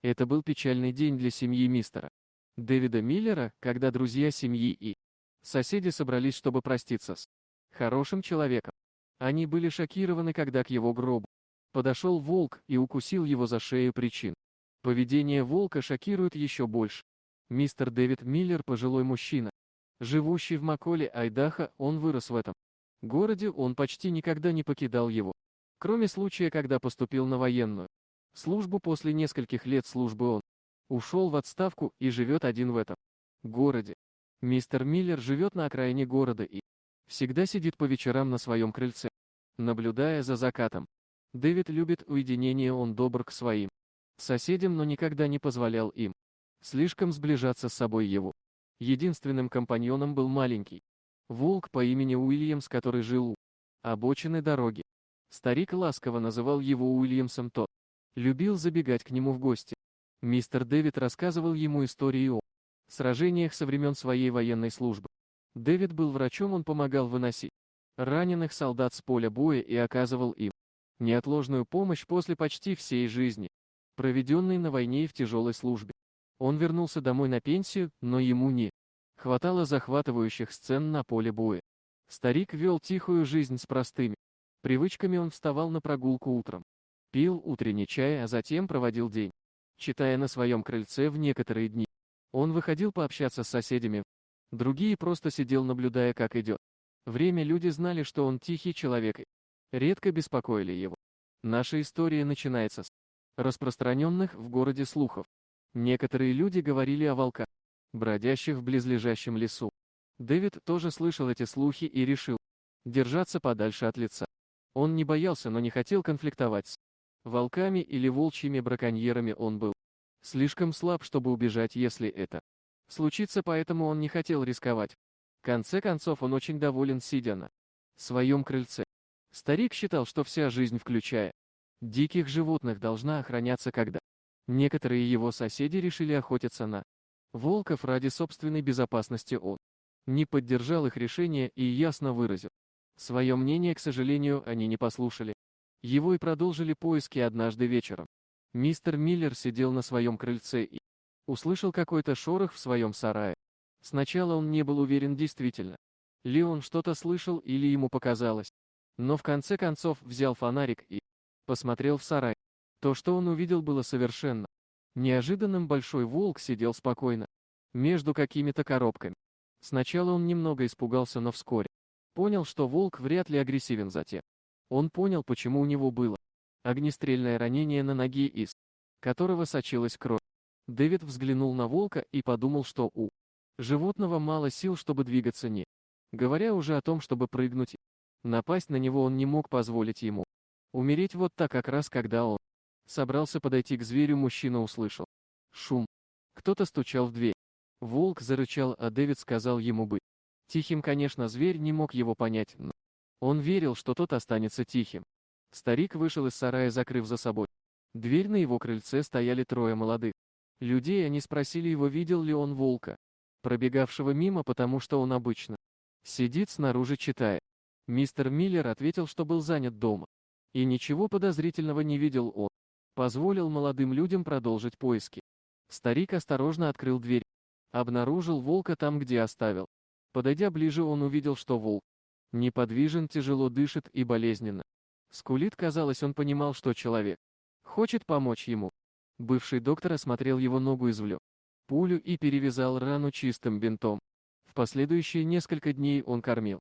Это был печальный день для семьи мистера Дэвида Миллера, когда друзья семьи и соседи собрались, чтобы проститься с хорошим человеком. Они были шокированы, когда к его гробу подошел волк и укусил его за шею причин. Поведение волка шокирует еще больше. Мистер Дэвид Миллер – пожилой мужчина, живущий в Маколе, Айдахо. Он вырос в этом городе, он почти никогда не покидал его. Кроме случая, когда поступил на военную службу. После нескольких лет службы он ушел в отставку и живет один в этом городе. Мистер Миллер живет на окраине города и всегда сидит по вечерам на своем крыльце, наблюдая за закатом. Дэвид любит уединение, он добр к своим соседям, но никогда не позволял им слишком сближаться с собой. Его единственным компаньоном был маленький волк по имени Уильямс, который жил у обочины дороги. Старик ласково называл его Уильямсом, тот любил забегать к нему в гости. Мистер Дэвид рассказывал ему истории о сражениях со времен своей военной службы. Дэвид был врачом, он помогал выносить раненых солдат с поля боя и оказывал им неотложную помощь после почти всей жизни, проведенной на войне и в тяжелой службе. Он вернулся домой на пенсию, но ему не хватало захватывающих сцен на поле боя. Старик вел тихую жизнь с простыми привычками. Он вставал на прогулку утром, пил утренний чай, а затем проводил день, читая на своем крыльце. В некоторые дни он выходил пообщаться с соседями, другие просто сидел, наблюдая, как идет время. Люди знали, что он тихий человек и редко беспокоили его. Наша история начинается с распространенных в городе слухов. Некоторые люди говорили о волках, бродящих в близлежащем лесу. Дэвид тоже слышал эти слухи и решил держаться подальше от лица. Он не боялся, но не хотел конфликтовать с волками или волчьими браконьерами. Он был слишком слаб, чтобы убежать, если это случится, поэтому он не хотел рисковать. В конце концов, он очень доволен, сидя на своем крыльце. Старик считал, что вся жизнь, включая диких животных, должна охраняться. Когда некоторые его соседи решили охотиться на волков ради собственной безопасности, он не поддержал их решение и ясно выразил свое мнение. К сожалению, они не послушали его и продолжили поиски. Однажды вечером мистер Миллер сидел на своем крыльце и услышал какой-то шорох в своем сарае. Сначала он не был уверен, действительно ли он что-то слышал или ему показалось, но в конце концов взял фонарик и посмотрел в сарай. То, что он увидел, было совершенно неожиданным. Большой волк сидел спокойно между какими-то коробками. Сначала он немного испугался, но вскоре понял, что волк вряд ли агрессивен. Затем он понял, почему. У него было огнестрельное ранение на ноге, из которого сочилась кровь. Дэвид взглянул на волка и подумал, что у животного мало сил, чтобы двигаться, не говоря уже о том, чтобы прыгнуть и напасть на него. Он не мог позволить ему умереть вот так. Как раз когда он собрался подойти к зверю, мужчина услышал шум. Кто-то стучал в дверь. Волк зарычал, а Дэвид сказал ему быть тихим. Конечно, зверь не мог его понять, но он верил, что тот останется тихим. Старик вышел из сарая, закрыв за собой дверь. На его крыльце стояли трое молодых людей. Они спросили его, видел ли он волка, пробегавшего мимо, потому что он обычно сидит снаружи, читая. Мистер Миллер ответил, что был занят дома и ничего подозрительного не видел. Он позволил молодым людям продолжить поиски. Старик осторожно открыл дверь, обнаружил волка там, где оставил. Подойдя ближе, он увидел, что волк неподвижен, тяжело дышит и болезненно скулит. Казалось, он понимал, что человек хочет помочь ему. Бывший доктор осмотрел его ногу, извлек пулю и перевязал рану чистым бинтом. В последующие несколько дней он кормил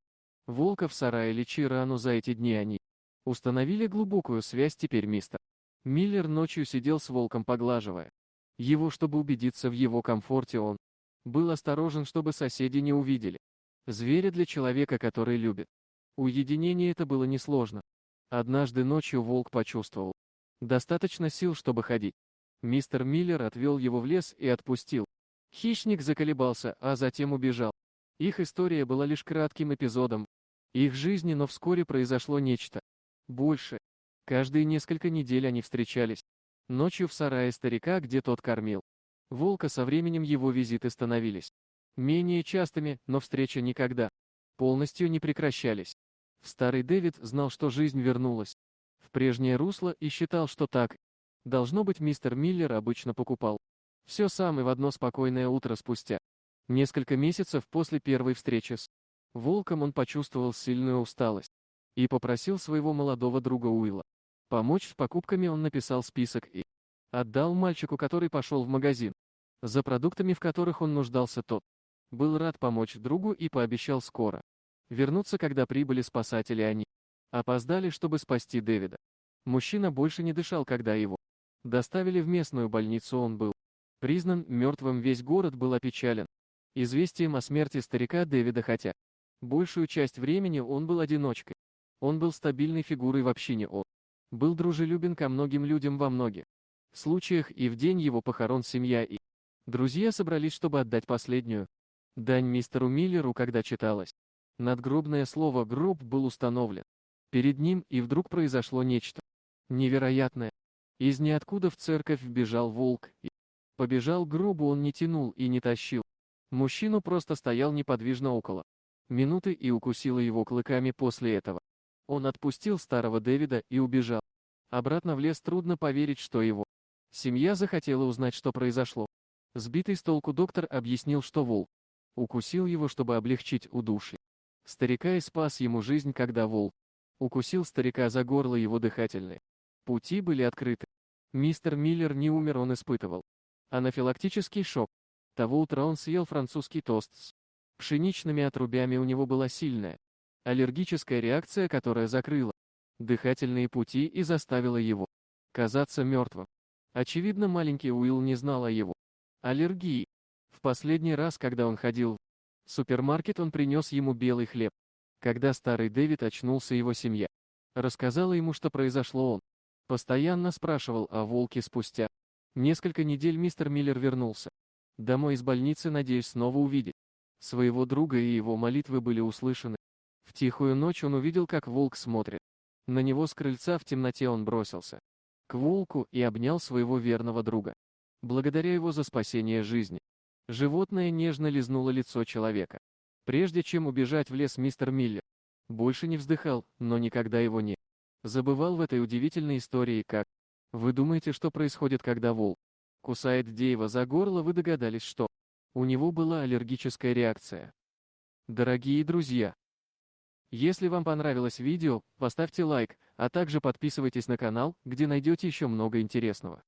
волка в сарае, лечи рану. За эти дни они установили глубокую связь. Теперь мистер Миллер ночью сидел с волком, поглаживая его, чтобы убедиться в его комфорте. Он был осторожен, чтобы соседи не увидели зверя. Для человека, который любит уединение, это было несложно. Однажды ночью волк почувствовал достаточно сил, чтобы ходить. Мистер Миллер отвел его в лес и отпустил. Хищник заколебался, а затем убежал. Их история была лишь кратким эпизодом их жизни, но вскоре произошло нечто большее. Каждые несколько недель они встречались ночью в сарае старика, где тот кормил волка. Со временем его визиты становились менее частыми, но встречи никогда полностью не прекращались. Старый Дэвид знал, что жизнь вернулась в прежнее русло и считал, что так Должно быть, мистер Миллер обычно покупал все сам и в одно спокойное утро спустя. Несколько месяцев после первой встречи с волком он почувствовал сильную усталость и попросил своего молодого друга Уилла помочь с покупками. Он написал список и отдал мальчику, который пошел в магазин за продуктами, в которых он нуждался. Тот был рад помочь другу и пообещал скоро вернуться, когда прибыли спасатели. Они опоздали, чтобы спасти Дэвида. Мужчина больше не дышал, когда его доставили в местную больницу. Он был признан мертвым. Весь город был опечален известием о смерти старика Дэвида, хотя большую часть времени он был одиночкой. Он был стабильной фигурой в общине. Он был дружелюбен ко многим людям во многих случаях, и в день его похорон семья и друзья собрались, чтобы отдать последнюю дань мистеру Миллеру. Когда читалось надгробное слово, гроб был установлен перед ним, и вдруг произошло нечто невероятное. Из ниоткуда в церковь вбежал волк и побежал к гробу. Он не тянул и не тащил мужчину, просто стоял неподвижно около минуты и укусил его клыками. После этого он отпустил старого Дэвида и убежал обратно в лес. Трудно поверить, что его семья захотела узнать, что произошло. Сбитый с толку доктор объяснил, что волк укусил его, чтобы облегчить удушье старика и спас ему жизнь. Когда волк укусил старика за горло, его дыхательные пути были открыты. Мистер Миллер не умер, он испытывал анафилактический шок. Того утра он съел французский тост с пшеничными отрубями. У него была сильная аллергическая реакция, которая закрыла дыхательные пути и заставила его казаться мертвым. Очевидно, маленький Уилл не знал о его аллергии. В последний раз, когда он ходил в супермаркет, он принес ему белый хлеб. Когда старый Дэвид очнулся, его семья рассказала ему, что произошло. Он постоянно спрашивал о волке. Спустя несколько недель мистер Миллер вернулся домой из больницы, надеясь снова увидеть своего друга, и его молитвы были услышаны. В тихую ночь он увидел, как волк смотрит на него с крыльца. В темноте он бросился к волку и обнял своего верного друга, благодаря его за спасение жизни. Животное нежно лизнуло лицо человека. Прежде чем убежать в лес, мистер Миллер больше не вздыхал, но никогда его не забывал. В этой удивительной истории, как вы думаете, что происходит, когда волк кусает Дэйва за горло? Вы догадались, что у него была аллергическая реакция. Дорогие друзья, если вам понравилось видео, поставьте лайк, а также подписывайтесь на канал, где найдете еще много интересного.